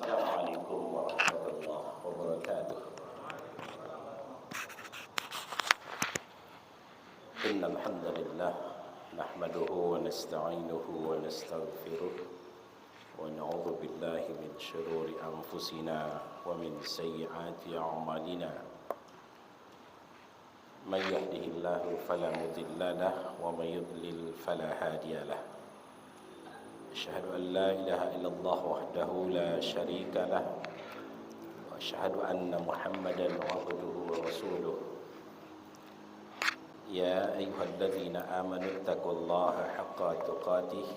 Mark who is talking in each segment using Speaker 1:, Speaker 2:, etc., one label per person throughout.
Speaker 1: السلام عليكم ورحمة الله وبركاته. إن الحمد لله نحمده ونستعينه ونستغفره ونعوذ بالله من شرور أنفسنا ومن سيئات أعمالنا. من يهده الله فلا مضل له ومن يضلل فلا هادي له. أشهد أن لا إله إلا الله وحده لا شريك له وأشهد أن محمدا عبده ورسوله. يا أيها الذين آمنوا اتقوا الله حق تقاته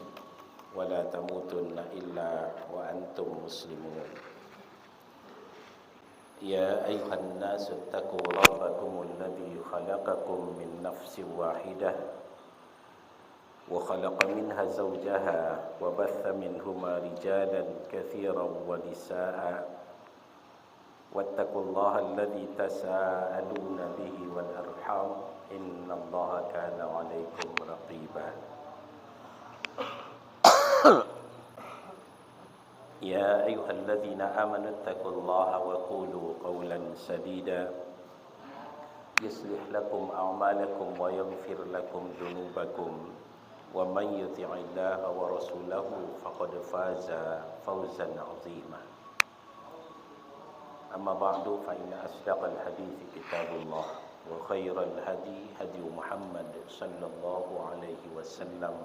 Speaker 1: ولا تموتن إلا وأنتم مسلمون. يا أيها الناس اتقوا ربكم الذي خلقكم من نفس واحدة وخلق منها زوجها وبث منهما رجالا كثيرا ونساء واتقوا الله الذي تساءلون به والأرحام إن الله كان عليكم رقيبا. يا أيها الذين آمنوا اتقوا الله وقولوا قولا سديدا يصلح لكم أعمالكم ويغفر لكم ذنوبكم ومن يطع الله ورسوله فقد فاز فوزا عظيما. أما بعد فإن أصدق الحديث كتاب الله وخير الهدي هدي محمد صلى الله عليه وسلم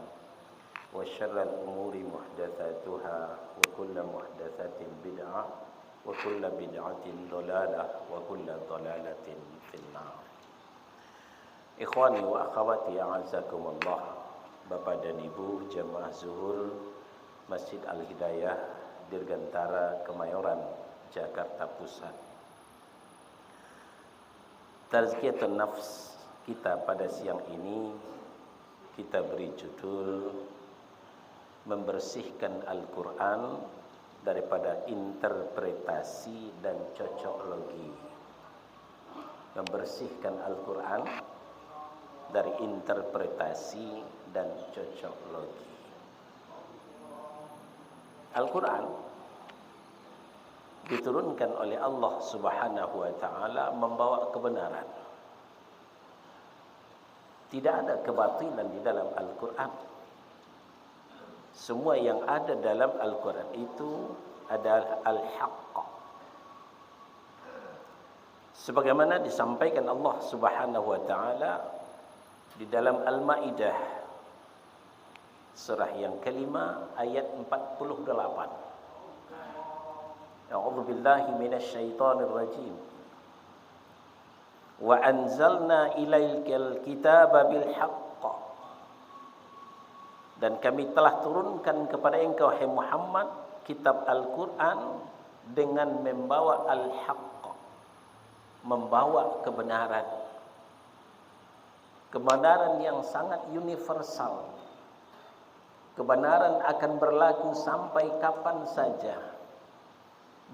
Speaker 1: وشر الأمور محدثاتها وكل محدثة بدعة وكل بدعة ضلالة وكل ضلالة في النار. Ikhwani wa akhwati a'azzakumullah. Bapak dan Ibu jemaah zuhur Masjid Al-Hidayah Dirgantara Kemayoran Jakarta Pusat. Tazkiyatun nafs kita pada siang ini kita beri judul membersihkan Al-Quran daripada interpretasi dan cocok logi. Membersihkan Al-Quran dari interpretasi dan cocok logi. Al-Quran diturunkan oleh Allah Subhanahu wa taala membawa kebenaran. Tidak ada kebatilan di dalam Al-Quran. Semua yang ada dalam Al-Quran itu adalah al-haqq. Sebagaimana disampaikan Allah Subhanahu wa taala di dalam Al-Maidah surah yang kelima ayat 48. A'udzu billahi minasy syaithanir rajim. Wa anzalna ilaikal kitaba bil haqq. Dan kami telah turunkan kepada engkau hai Muhammad kitab Al-Qur'an dengan membawa al-haqq, membawa kebenaran. Kebenaran yang sangat universal. Kebenaran akan berlaku sampai kapan saja,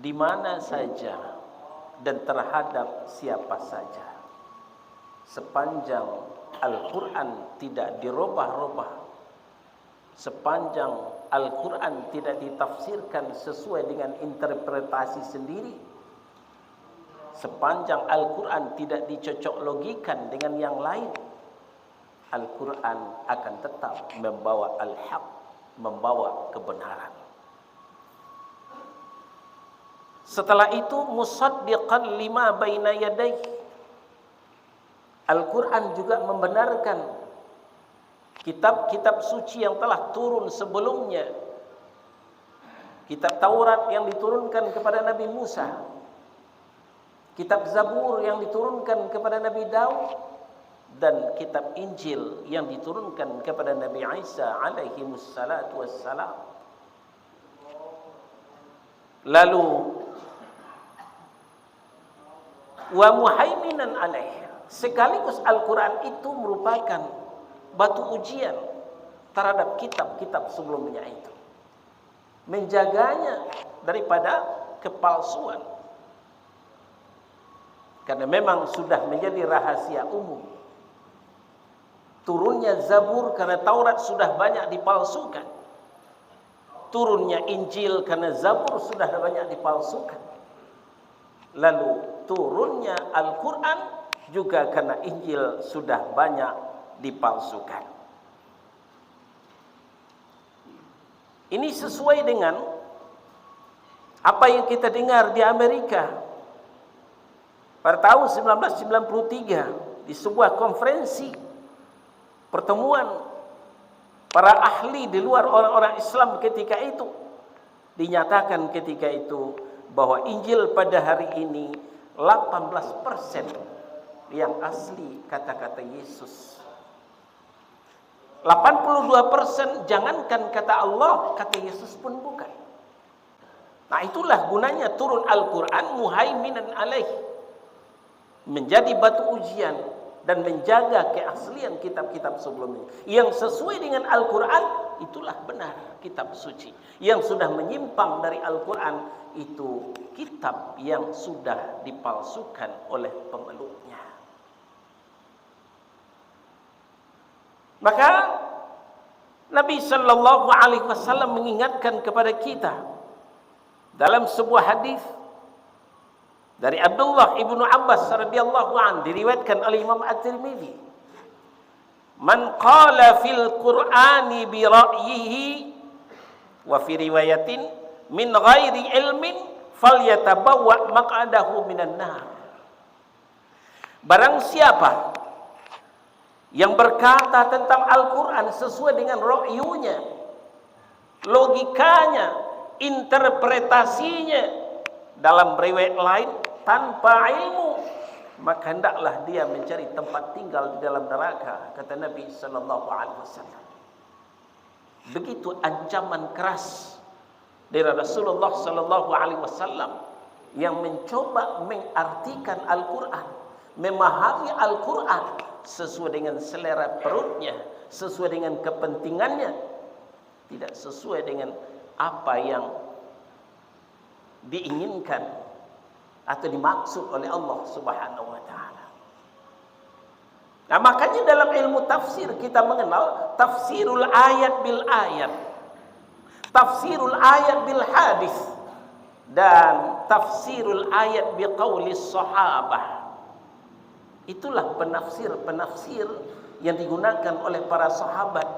Speaker 1: di mana saja, dan terhadap siapa saja. Sepanjang Al-Quran tidak dirubah-rubah, sepanjang Al-Quran tidak ditafsirkan sesuai dengan interpretasi sendiri, sepanjang Al-Quran tidak dicocok logikan dengan yang lain, Al-Quran akan tetap membawa al-haq, membawa kebenaran. Setelah itu musaddiqan lima baina yadayhi. Al-Quran juga membenarkan kitab-kitab suci yang telah turun sebelumnya. Kitab Taurat yang diturunkan kepada Nabi Musa, kitab Zabur yang diturunkan kepada Nabi Daud, dan kitab Injil yang diturunkan kepada Nabi Isa alaihi wassalatu wassalam. Lalu wa muhaiminan alaih, sekaligus Al-Quran itu merupakan batu ujian terhadap kitab-kitab sebelumnya itu, menjaganya daripada kepalsuan, karena memang sudah menjadi rahasia umum. Turunnya Zabur karena Taurat sudah banyak dipalsukan. turunnya Injil karena Zabur sudah banyak dipalsukan. Lalu turunnya Al-Quran juga karena Injil sudah banyak dipalsukan. Ini sesuai dengan apa yang kita dengar di Amerika pada tahun 1993 di sebuah konferensi pertemuan para ahli di luar orang-orang Islam ketika itu. Dinyatakan ketika itu bahwa Injil pada hari ini 18% yang asli kata-kata Yesus. 82% jangankan kata Allah, kata Yesus pun bukan. Nah, itulah gunanya turun Al-Quran muhaiminan alaih, menjadi batu ujian dan menjaga keaslian kitab-kitab sebelumnya. Yang sesuai dengan Al-Quran, itulah benar kitab suci. Yang sudah menyimpang dari Al-Quran, itu kitab yang sudah dipalsukan oleh pemeluknya. Maka Nabi Sallallahu Alaihi Wasallam mengingatkan kepada kita dalam sebuah hadis dari Abdullah ibnu Abbas radhiyallahu an, diriwayatkan oleh Imam At-Tirmidzi, man qala fil Qur'ani bi ra'yihi, wa fi riwayatin min ghairi ilmin falyatabawwa maq'adahu minan nar. Barang siapa yang berkata tentang Al-Quran sesuai dengan ra'yunya, logikanya, interpretasinya, dalam riwayat lain tanpa ilmu, maka hendaklah dia mencari tempat tinggal di dalam neraka, kata Nabi sallallahu alaihi wasallam. Begitu ancaman keras dari Rasulullah sallallahu alaihi wasallam yang mencoba mengartikan Al-Quran, memahami Al-Quran sesuai dengan selera perutnya, sesuai dengan kepentingannya, tidak sesuai dengan apa yang diinginkan atau dimaksud oleh Allah Subhanahu wa taala. Nah, makanya dalam ilmu tafsir kita mengenal tafsirul ayat bil ayat, tafsirul ayat bil hadis, dan tafsirul ayat biqaulis sahabah. Itulah penafsir-penafsir yang digunakan oleh para sahabat.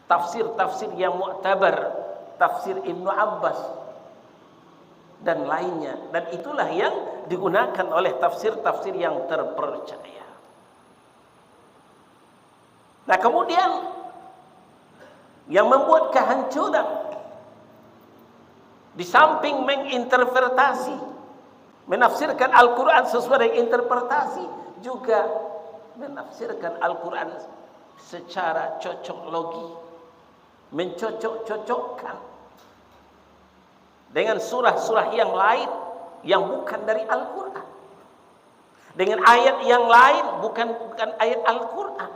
Speaker 1: Tafsir-tafsir yang mu'tabar, tafsir Ibnu Abbas dan lainnya, dan itulah yang digunakan oleh tafsir-tafsir yang terpercaya. Nah, kemudian yang membuat kehancuran di samping menginterpretasi, menafsirkan Al-Quran sesuai dengan interpretasi, juga menafsirkan Al-Quran secara cocok logi, mencocok-cocokkan dengan surah-surah yang lain yang bukan dari Al-Quran, dengan ayat yang lain bukan ayat Al-Quran.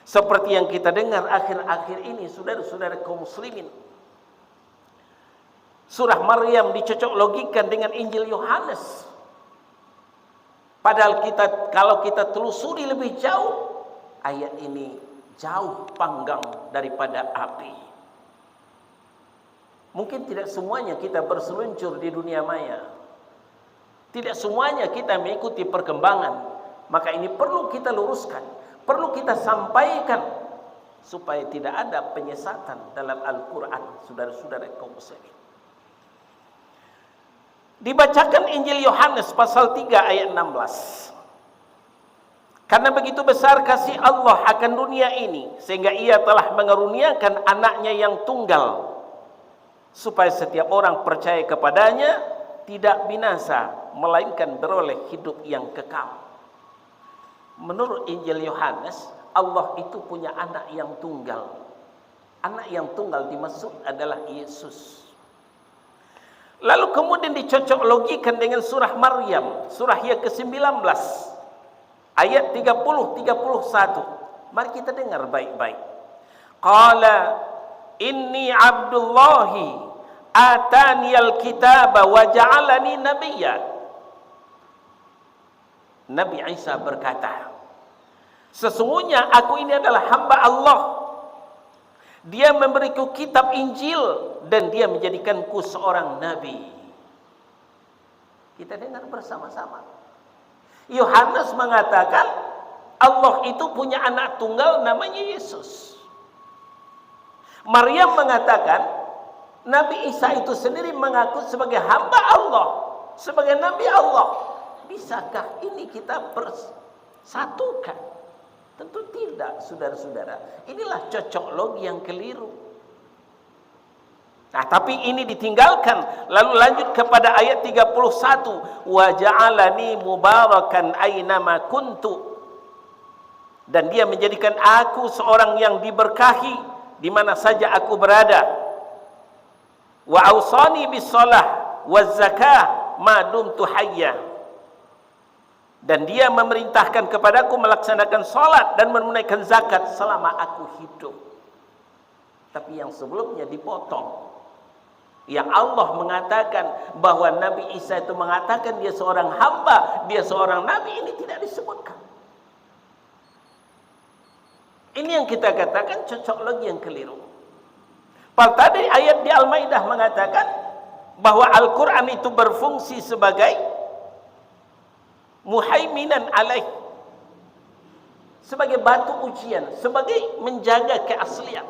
Speaker 1: Seperti yang kita dengar akhir-akhir ini, saudara-saudara kaum muslimin, surah Maryam dicocok logikan dengan Injil Yohanes. Padahal kalau kita telusuri lebih jauh, ayat ini jauh panggang daripada api. Mungkin tidak semuanya kita berseluncur di dunia maya, tidak semuanya kita mengikuti perkembangan. Maka ini perlu kita luruskan, perlu kita sampaikan, supaya tidak ada penyesatan dalam Al-Quran, saudara-saudara kaum muslimin. Dibacakan Injil Yohanes pasal 3 ayat 16. Karena begitu besar kasih Allah akan dunia ini, sehingga ia telah mengaruniakan anaknya yang tunggal, supaya setiap orang percaya kepadanya tidak binasa, melainkan beroleh hidup yang kekal. Menurut Injil Yohanes, Allah itu punya anak yang tunggal. Anak yang tunggal dimaksud adalah Yesus. Lalu kemudian dicocok logikan dengan surah Maryam, surah yang ke-19 ayat 30-31. Mari kita dengar baik-baik. Qala inni abdullahi ataniyal kitaba wa ja'alani nabiyya. Nabi Isa berkata, sesungguhnya aku ini adalah hamba Allah Dia memberiku kitab Injil dan dia menjadikanku seorang nabi. Kita dengar bersama-sama. Yohanes mengatakan Allah itu punya anak tunggal namanya Yesus. Maryam mengatakan Nabi Isa itu sendiri mengaku sebagai hamba Allah, sebagai Nabi Allah. Bisakah ini kita bersatukan? Tentu tidak, saudara-saudara. Inilah cocok logi yang keliru. Nah, tapi ini ditinggalkan. Lalu lanjut kepada ayat 31. Wa ja'alani mubarakan aynama kuntu. Dan dia menjadikan aku seorang yang diberkahi di mana saja aku berada. Wa ausani bis shalah waz zakah ma dumtu hayya. Dan dia memerintahkan kepadaku melaksanakan salat dan menunaikan zakat selama aku hidup. Tapi yang sebelumnya dipotong. Yang Allah mengatakan bahwa Nabi Isa itu mengatakan dia seorang hamba, dia seorang nabi, ini tidak disebutkan. Ini yang kita katakan cocok logi yang keliru. Padahal tadi ayat di Al-Maidah mengatakan bahwa Al-Quran itu berfungsi sebagai muhaiminan alaih, sebagai batu ujian, sebagai menjaga keaslian.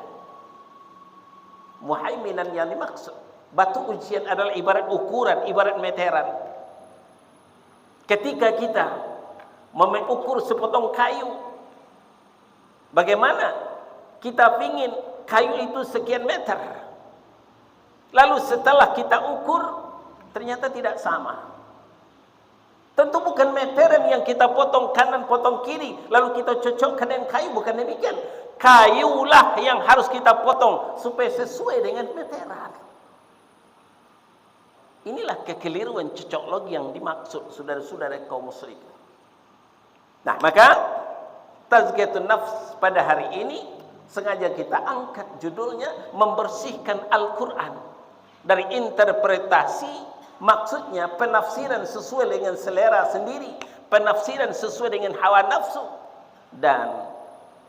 Speaker 1: Muhaiminan yang dimaksud batu ujian adalah ibarat ukuran, ibarat meteran. Ketika kita mengukur sepotong kayu, bagaimana kita ingin kayu itu sekian meter, lalu setelah kita ukur ternyata tidak sama. Tentu bukan meteran yang kita potong kanan, potong kiri, lalu kita cocokkan dengan kayu, bukan demikian. Kayulah yang harus kita potong supaya sesuai dengan meteran. Inilah kekeliruan cocok logi yang dimaksud saudara-saudara kaum muslimin. Nah, maka tazkiyatun nafs pada hari ini sengaja kita angkat judulnya membersihkan Al-Quran dari interpretasi. Maksudnya penafsiran sesuai dengan selera sendiri, penafsiran sesuai dengan hawa nafsu, dan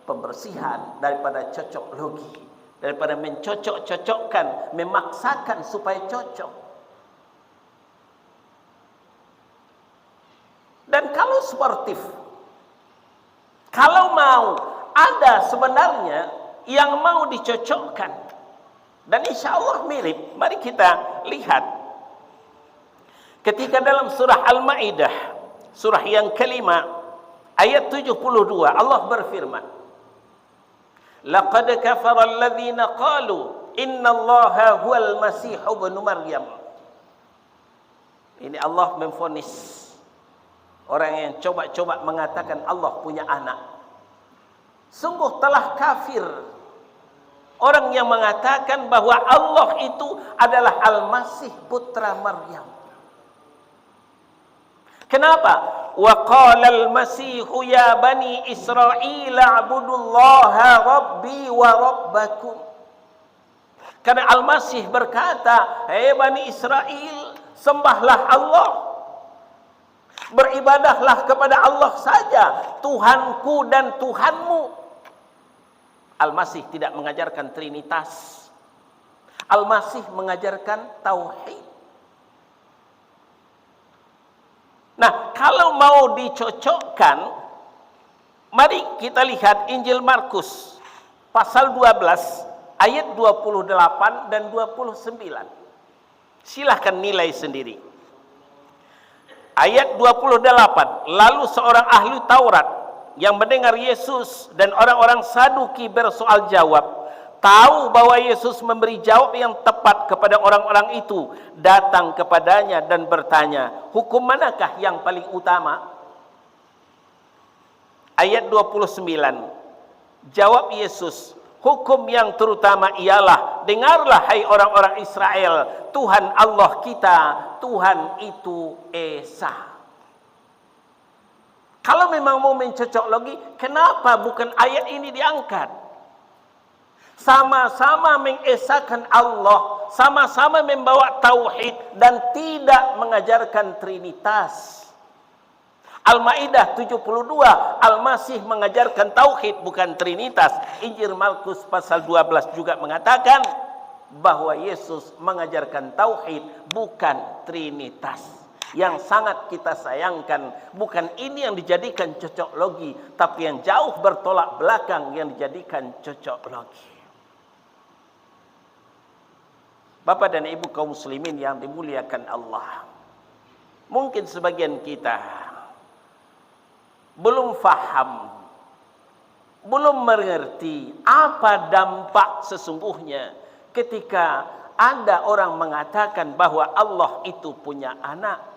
Speaker 1: pembersihan daripada cocok logi, daripada mencocok-cocokkan, memaksakan supaya cocok. Dan kalau sportif, kalau mau ada sebenarnya yang mau dicocokkan, dan insya Allah mirip, mari kita lihat. Ketika dalam surah Al-Maidah, surah yang kelima, ayat 72, Allah berfirman, Laqad kafara alladhina qalu innallaha huwal masih ibnu Maryam. Ini Allah memvonis orang yang coba-coba mengatakan Allah punya anak. Sungguh telah kafir orang yang mengatakan bahwa Allah itu adalah Al-Masih putra Maryam. Kenapa? Wa qala al-Masih ya bani Israil a'budullaha rabbi wa rabbakum. Karena Al-Masih berkata, "Hai bani Israel, sembahlah Allah. Beribadahlah kepada Allah saja, Tuhanku dan Tuhanmu." Al-Masih tidak mengajarkan trinitas. Al-Masih mengajarkan tauhid. Nah, kalau mau dicocokkan, mari kita lihat Injil Markus pasal 12 ayat 28 dan 29. Silahkan nilai sendiri. Ayat 28, lalu seorang ahli Taurat yang mendengar Yesus dan orang-orang Saduki bersoal jawab, tahu bahwa Yesus memberi jawab yang tepat kepada orang-orang itu, datang kepadanya dan bertanya, hukum manakah yang paling utama? Ayat 29, jawab Yesus, hukum yang terutama ialah, dengarlah hai orang-orang Israel, Tuhan Allah kita, Tuhan itu Esa. Kalau memang mau mencocok logi, kenapa bukan ayat ini diangkat? Sama-sama mengesakan Allah, sama-sama membawa tauhid dan tidak mengajarkan trinitas. Al-Maidah 72, Al-Masih mengajarkan tauhid bukan trinitas. Injil Markus pasal 12 juga mengatakan bahwa Yesus mengajarkan tauhid bukan trinitas. Yang sangat kita sayangkan bukan ini yang dijadikan cocok logi, tapi yang jauh bertolak belakang yang dijadikan cocok logi. Bapak dan Ibu kaum muslimin yang dimuliakan Allah, mungkin sebagian kita belum faham, belum mengerti apa dampak sesungguhnya ketika ada orang mengatakan bahwa Allah itu punya anak.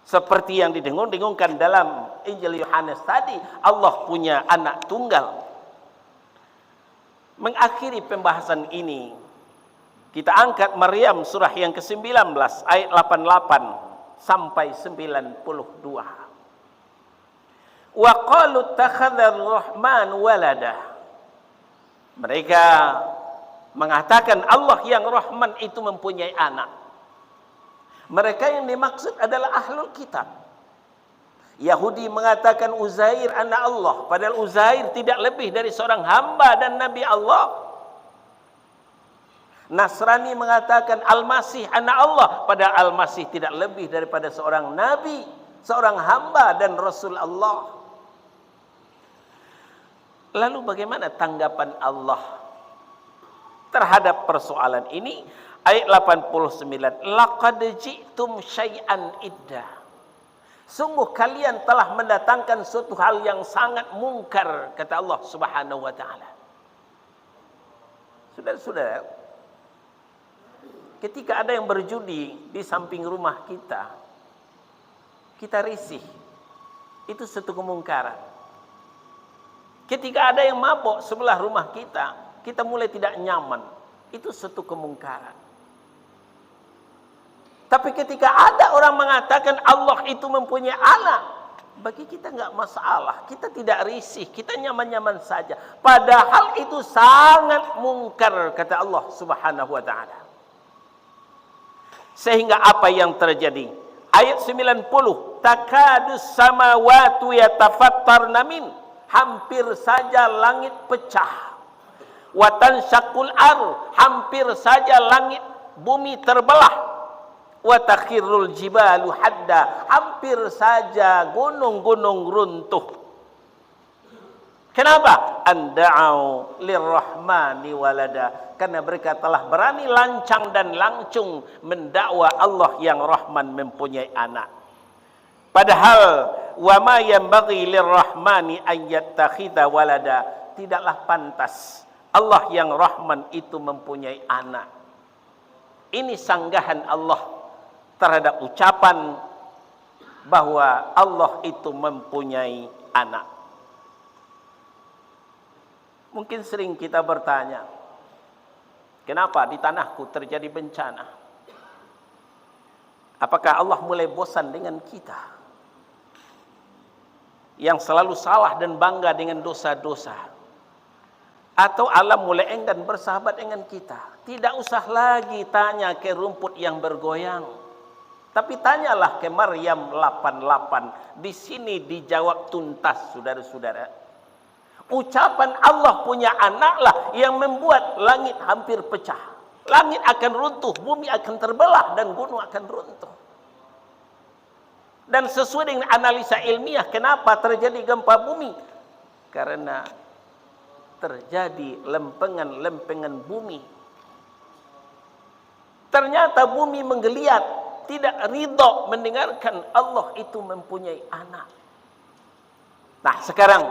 Speaker 1: Seperti yang didengung-dengungkan dalam Injil Yohanes tadi, Allah punya anak tunggal. Mengakhiri pembahasan ini, kita angkat Maryam surah yang ke-19 ayat 88 sampai 92. Wa qalu takhadzar rahman walada. Mereka mengatakan Allah yang Rahman itu mempunyai anak. Mereka yang dimaksud adalah ahlul kitab. Yahudi mengatakan Uzair anak Allah, padahal Uzair tidak lebih dari seorang hamba dan nabi Allah. Nasrani mengatakan Al-Masih anak Allah, padahal Al-Masih tidak lebih daripada seorang nabi, seorang hamba dan rasul Allah. Lalu bagaimana tanggapan Allah terhadap persoalan ini? Ayat 89, laqad ji'tum syai'an idda. Sungguh kalian telah mendatangkan suatu hal yang sangat mungkar, kata Allah Subhanahu wa taala. Saudara-saudara, ketika ada yang berjudi di samping rumah kita, kita risih. Itu satu kemungkaran. Ketika ada yang mabuk sebelah rumah kita, kita mulai tidak nyaman. Itu satu kemungkaran. Tapi ketika ada orang mengatakan Allah itu mempunyai anak, bagi kita enggak masalah. Kita tidak risih, kita nyaman-nyaman saja. Padahal itu sangat mungkar, kata Allah Subhanahu wa taala. Sehingga apa yang terjadi? Ayat 90, takadus samawati yatafattarna min. Hampir saja langit pecah. Wa tansyaqul ar, hampir saja langit bumi terbelah. Wa takhirul jibalu hadda, hampir saja gunung-gunung runtuh. Kenapa? Anda'au lirrahmani walada, karena mereka telah berani lancang dan langsung mendakwa Allah yang Rahman mempunyai anak. Padahal wa ma yanbaghi lirrahmani an yattakhidha walada, tidaklah pantas Allah yang Rahman itu mempunyai anak. Ini sanggahan Allah terhadap ucapan bahwa Allah itu mempunyai anak. Mungkin sering kita bertanya, kenapa di tanahku terjadi bencana? Apakah Allah mulai bosan dengan kita yang selalu salah dan bangga dengan dosa-dosa? Atau Allah mulai enggan bersahabat dengan kita? Tidak usah lagi tanya ke rumput yang bergoyang, tapi tanyalah ke Maryam 88. Di sini dijawab tuntas, saudara-saudara. Ucapan Allah punya anaklah yang membuat langit hampir pecah. Langit akan runtuh, bumi akan terbelah, dan gunung akan runtuh. Dan sesuai dengan analisa ilmiah, kenapa terjadi gempa bumi? Karena terjadi lempengan-lempengan bumi. Ternyata bumi menggeliat, tidak ridho mendengarkan Allah itu mempunyai anak. Nah, sekarang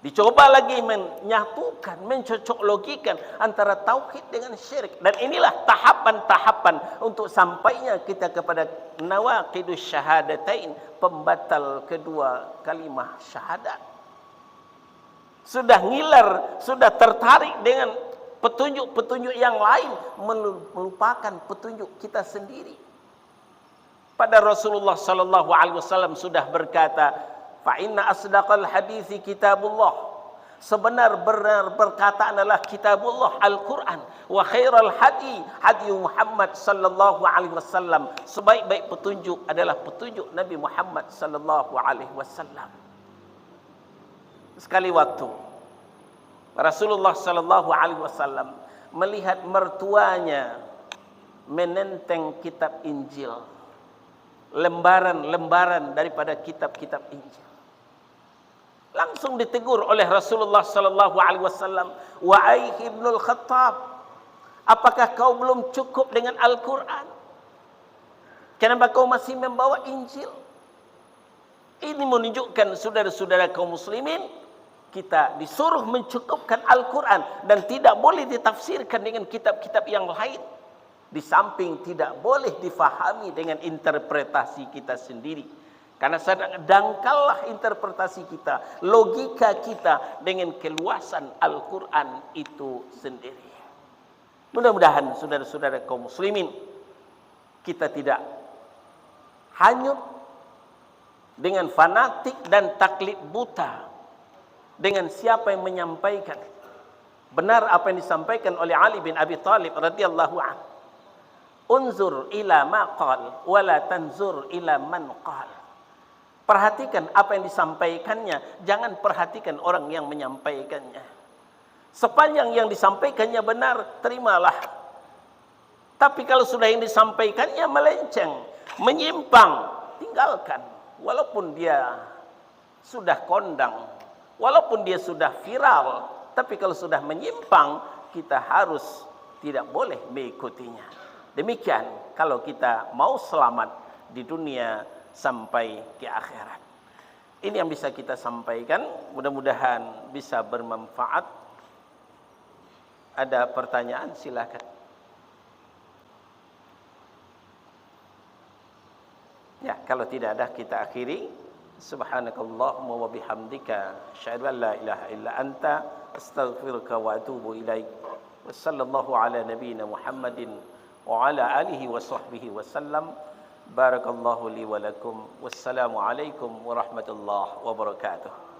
Speaker 1: dicoba lagi menyatukan, mencocoklogikan antara tauhid dengan syirik. Dan inilah tahapan-tahapan untuk sampainya kita kepada nawaqidus syahadatain, pembatal kedua kalimah syahadat. Sudah ngiler, sudah tertarik dengan petunjuk-petunjuk yang lain, melupakan petunjuk kita sendiri. Pada Rasulullah sallallahu alaihi wasallam sudah berkata, fa inna asdaqal hadithi kitabullah. Sebenar-benar perkataan adalah kitabullah Al-Quran. Wa khairal hadi hadi Muhammad sallallahu alaihi wasallam. Sebaik-baik petunjuk adalah petunjuk Nabi Muhammad sallallahu alaihi wasallam. Sekali waktu Rasulullah sallallahu alaihi wasallam melihat mertuanya menenteng kitab Injil, lembaran-lembaran daripada kitab-kitab Injil. Langsung ditegur oleh Rasulullah sallallahu alaihi wasallam, "Wahai Ibnul Khattab, apakah kau belum cukup dengan Al-Quran? Kenapa kau masih membawa Injil?" Ini menunjukkan saudara-saudara kaum muslimin, kita disuruh mencukupkan Al-Quran dan tidak boleh ditafsirkan dengan kitab-kitab yang lain. Di samping tidak boleh difahami dengan interpretasi kita sendiri. Karena sedang dangkallah interpretasi kita, logika kita dengan keluasan Al-Quran itu sendiri. Mudah-mudahan saudara-saudara kaum muslimin, kita tidak hanyut dengan fanatik dan taklid buta dengan siapa yang menyampaikan benar apa yang disampaikan oleh Ali bin Abi Thalib radhiyallahu anhu. Unzur ila ma qal wa la tanzur ila man qal. Perhatikan apa yang disampaikannya, jangan perhatikan orang yang menyampaikannya. Sepanjang yang disampaikannya benar, terimalah. Tapi kalau sudah yang disampaikannya melenceng, menyimpang, tinggalkan. Walaupun dia sudah kondang, walaupun dia sudah viral, tapi kalau sudah menyimpang, kita harus tidak boleh mengikutinya. Demikian kalau kita mau selamat di dunia sampai ke akhirat. Ini yang bisa kita sampaikan, mudah-mudahan bisa bermanfaat. Ada pertanyaan, silakan. Ya, kalau tidak ada kita akhiri. Subhanakallahumma wa bihamdika asyhadu an la ilaha illa anta astaghfiruka wa atubu ilaik. Wassallallahu ala nabiyyina Muhammadin wa ala alihi wa sahbihi wasallam. Barakallahu li wa lakum. Wassalamu alaikum warahmatullahi wabarakatuh.